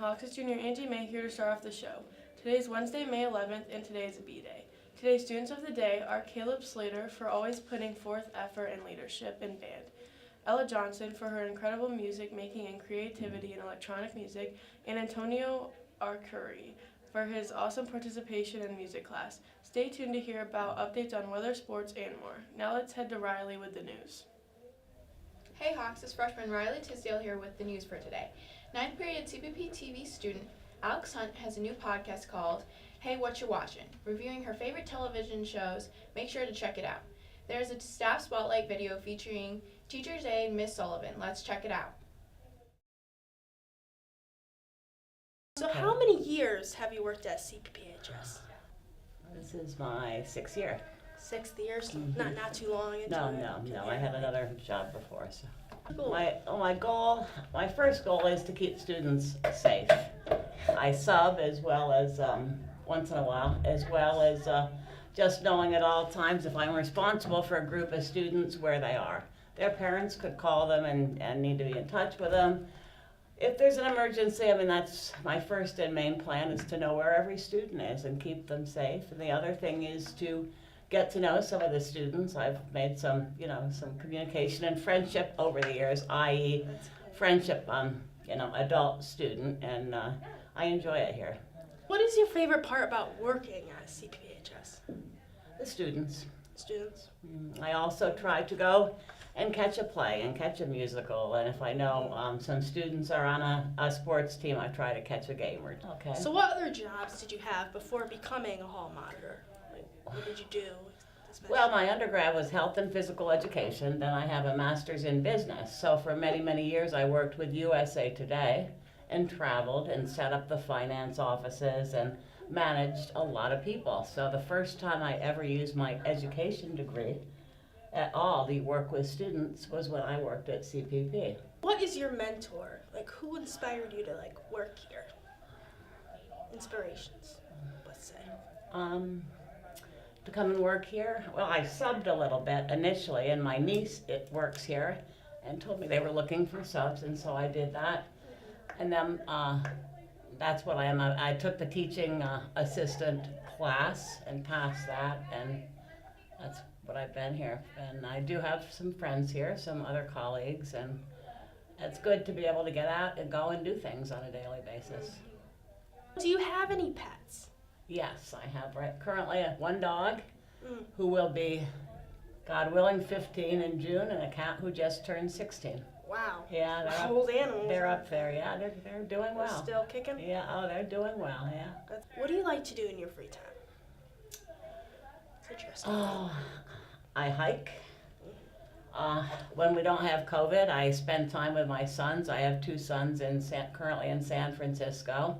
Hawks' junior Angie May here to start off the show. Today is Wednesday, May 11th, and today is a B-Day. Today's students of the day are Caleb Slater for always putting forth effort and leadership in band, Ella Johnson for her incredible music making and creativity in electronic music, and Antonio Arcuri for his awesome participation in music class. Stay tuned to hear about updates on weather, sports, and more. Now let's head to Riley with the news. Hey Hawks, it's freshman Riley Tisdale here with the news for today. 9th period CPPtv student Alex Hunt has a new podcast called Hey What You Watchin', reviewing her favorite television shows. Make sure to check it out. There's a staff spotlight video featuring teacher's aide Miss Sullivan. Let's check it out. So how many years have you worked at CPPHS? This is my 6th year. 6 years? Not too long into No, it. I had another job before. So Cool. my first goal is to keep students safe. I sub as well as once in a while, as well as just knowing at all times if I'm responsible for a group of students where they are. Their parents could call them and need to be in touch with them. If there's an emergency, I mean, that's my first and main plan, is to know where every student is and keep them safe. And the other thing is to get to know some of the students. I've made some communication and friendship over the years, i.e. friendship, adult student, and I enjoy it here. What is your favorite part about working at CPPHS? The students. Students? I also try to go and catch a play and catch a musical, and if I know some students are on a sports team, I try to catch a game or okay. So what other jobs did you have before becoming a hall monitor? Like, what did you do? Well, my undergrad was health and physical education. Then I have a master's in business. So for many, many years, I worked with USA Today and traveled and set up the finance offices and managed a lot of people. So the first time I ever used my education degree at all to work with students was when I worked at CPP. What is your mentor? Like, who inspired you to work here? Inspirations, let's say. To come and work here? Well, I subbed a little bit initially, and my niece works here and told me they were looking for subs, and so I did that. And then that's what I am. I took the teaching assistant class and passed that, and that's what I've been here. And I do have some friends here, some other colleagues, and it's good to be able to get out and go and do things on a daily basis. Do you have any pets? Yes, I have currently one dog who will be, God willing, 15 in June, and a cat who just turned 16. Wow. Yeah, they're old animals. They're up there. Yeah, they're doing well. Still kicking? Yeah. Oh, they're doing well. Yeah. What do you like to do in your free time? It's interesting. Oh, I hike. When we don't have COVID, I spend time with my sons. I have 2 sons currently in San Francisco.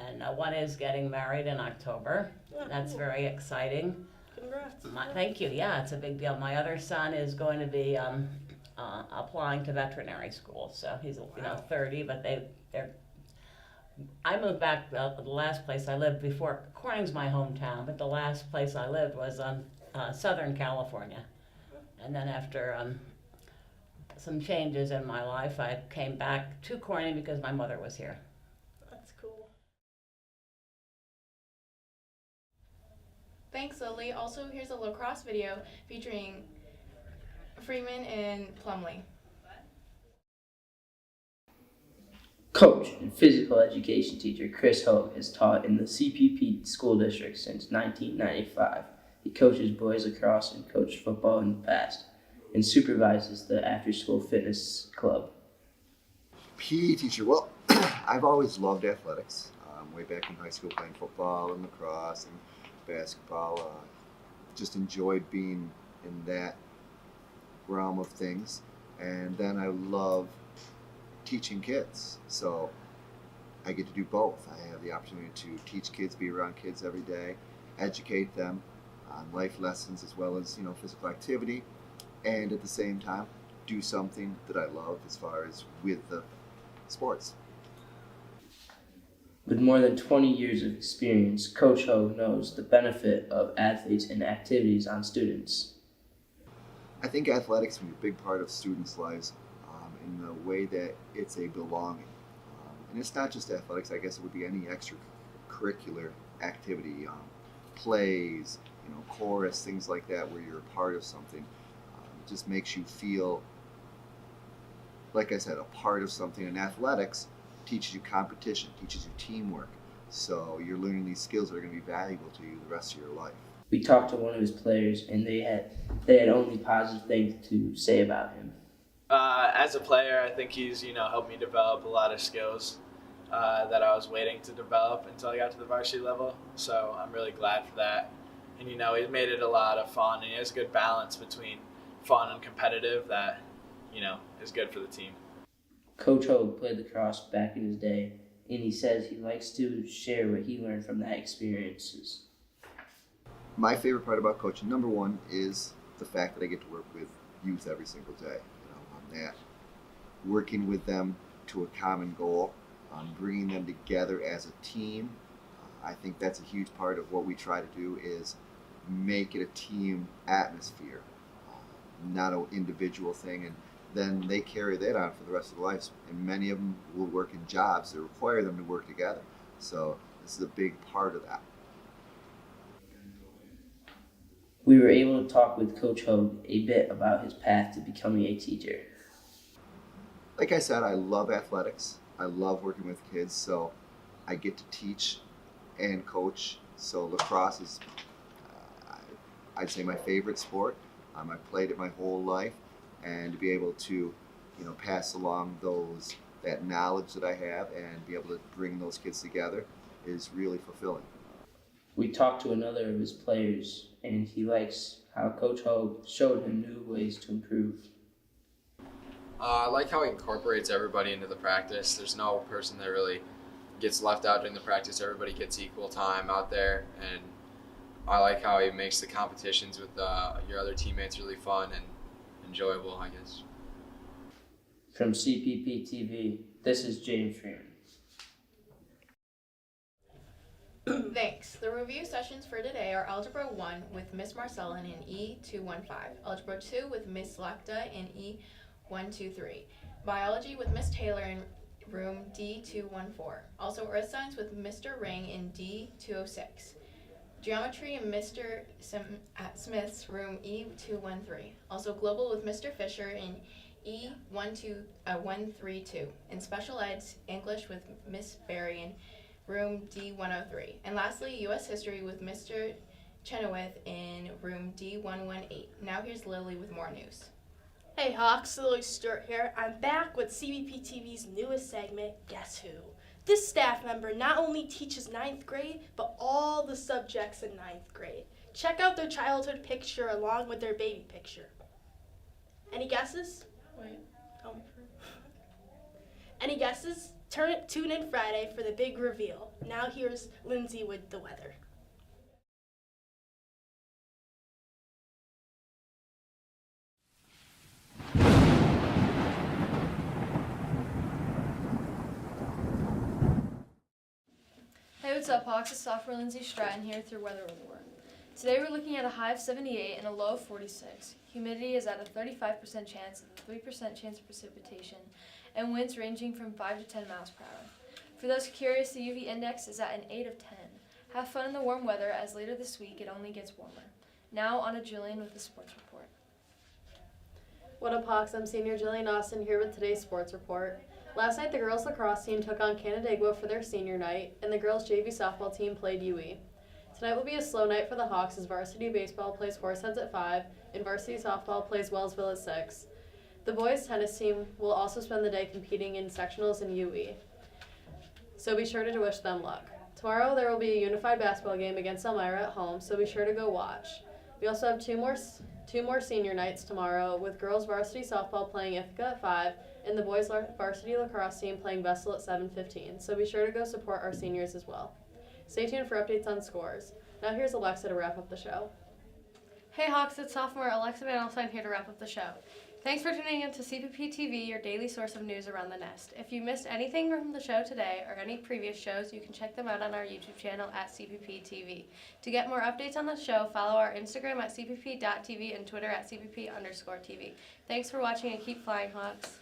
And one is getting married in October. Yeah, That's cool. Very exciting. Congrats. Thank you. Yeah, it's a big deal. My other son is going to be applying to veterinary school. So he's 30, but I moved back. The last place I lived before Corning's my hometown, but the last place I lived was on Southern California. And then after some changes in my life, I came back to Corning because my mother was here. That's cool. Thanks, Lily. Also, here's a lacrosse video featuring Freeman and Plumley. Coach and physical education teacher Chris Hogue has taught in the CPP school district since 1995. He coaches boys lacrosse and coached football in the past and supervises the after-school fitness club. PE teacher, well, I've always loved athletics. Way back in high school playing football and lacrosse and basketball. Just enjoyed being in that realm of things. And then I love teaching kids. So I get to do both. I have the opportunity to teach kids, be around kids every day, educate them on life lessons as well as, physical activity, and at the same time do something that I love as far as with the sports. With more than 20 years of experience, Coach Hogue knows the benefit of athletes and activities on students. I think athletics can be a big part of students' lives in the way that it's a belonging. And it's not just athletics. I guess it would be any extracurricular activity, plays, chorus, things like that, where you're a part of something. It just makes you feel, like I said, a part of something. And athletics teaches you competition, teaches you teamwork. So you're learning these skills that are going to be valuable to you the rest of your life. We talked to one of his players, and they had only positive things to say about him. As a player, I think he's helped me develop a lot of skills that I was waiting to develop until I got to the varsity level. So I'm really glad for that. And he's made it a lot of fun, and he has a good balance between fun and competitive that is good for the team. Coach Hogue played lacrosse back in his day, and he says he likes to share what he learned from that experiences. My favorite part about coaching, number one, is the fact that I get to work with youth every single day. That working with them to a common goal, bringing them together as a team. I think that's a huge part of what we try to do is make it a team atmosphere, not an individual thing. And then they carry that on for the rest of their lives. And many of them will work in jobs that require them to work together. So this is a big part of that. We were able to talk with Coach Hogue a bit about his path to becoming a teacher. Like I said, I love athletics. I love working with kids, so I get to teach and coach. So lacrosse is, I'd say, my favorite sport. I've played it my whole life, and to be able to, pass along that knowledge that I have and be able to bring those kids together is really fulfilling. We talked to another of his players, and he likes how Coach Hogue showed him new ways to improve. I like how he incorporates everybody into the practice. There's no person that really gets left out during the practice. Everybody gets equal time out there, and I like how he makes the competitions with your other teammates really fun and enjoyable, I guess. From CPPtv, this is James Freeman. Thanks. The review sessions for today are Algebra 1 with Miss Marcellin in E215, Algebra 2 with Miss Lecta in E123, Biology with Miss Taylor in room D214, also Earth Science with Mr. Ring in D206, Geometry in Mr. Smith's room E213, also Global with Mr. Fisher in E132, and Special Eds English with Miss Berry in room D103. And lastly, U.S. History with Mr. Chenoweth in room D118. Now here's Lily with more news. Hey Hawks, Lily Stewart here. I'm back with CPPTV's newest segment, Guess Who? This staff member not only teaches 9th grade, but all the subjects in 9th grade. Check out their childhood picture along with their baby picture. Any guesses? Wait. Any guesses? Tune in Friday for the big reveal. Now here's Lindsay with the weather. Hey, what's up, Hawks? It's sophomore Lindsay Stratton here with your weather report. Today we're looking at a high of 78 and a low of 46. Humidity is at a 35% chance and a 3% chance of precipitation, and winds ranging from 5 to 10 miles per hour. For those curious, the UV index is at an 8 of 10. Have fun in the warm weather, as later this week it only gets warmer. Now on to Julian with the sports report. What up, Hawks? I'm senior Jillian Austin here with today's sports report. Last night, the girls lacrosse team took on Canandaigua for their senior night, and the girls JV softball team played UE. Tonight will be a slow night for the Hawks as varsity baseball plays Horseheads at 5 and varsity softball plays Wellsville at 6. The boys tennis team will also spend the day competing in sectionals and UE, so be sure to wish them luck. Tomorrow there will be a unified basketball game against Elmira at home, so be sure to go watch. We also have two more senior nights tomorrow, with girls varsity softball playing Ithaca at 5 and the boys varsity lacrosse team playing Vestal at 7:15, so be sure to go support our seniors as well. Stay tuned for updates on scores. Now here's Alexa to wrap up the show. Hey Hawks, it's sophomore Alexa Van Alstyne here to wrap up the show. Thanks for tuning in to CPPtv, your daily source of news around the nest. If you missed anything from the show today or any previous shows, you can check them out on our YouTube channel at CPPtv. To get more updates on the show, follow our Instagram at CPP.tv and Twitter at CPP_TV. Thanks for watching and keep flying, Hawks.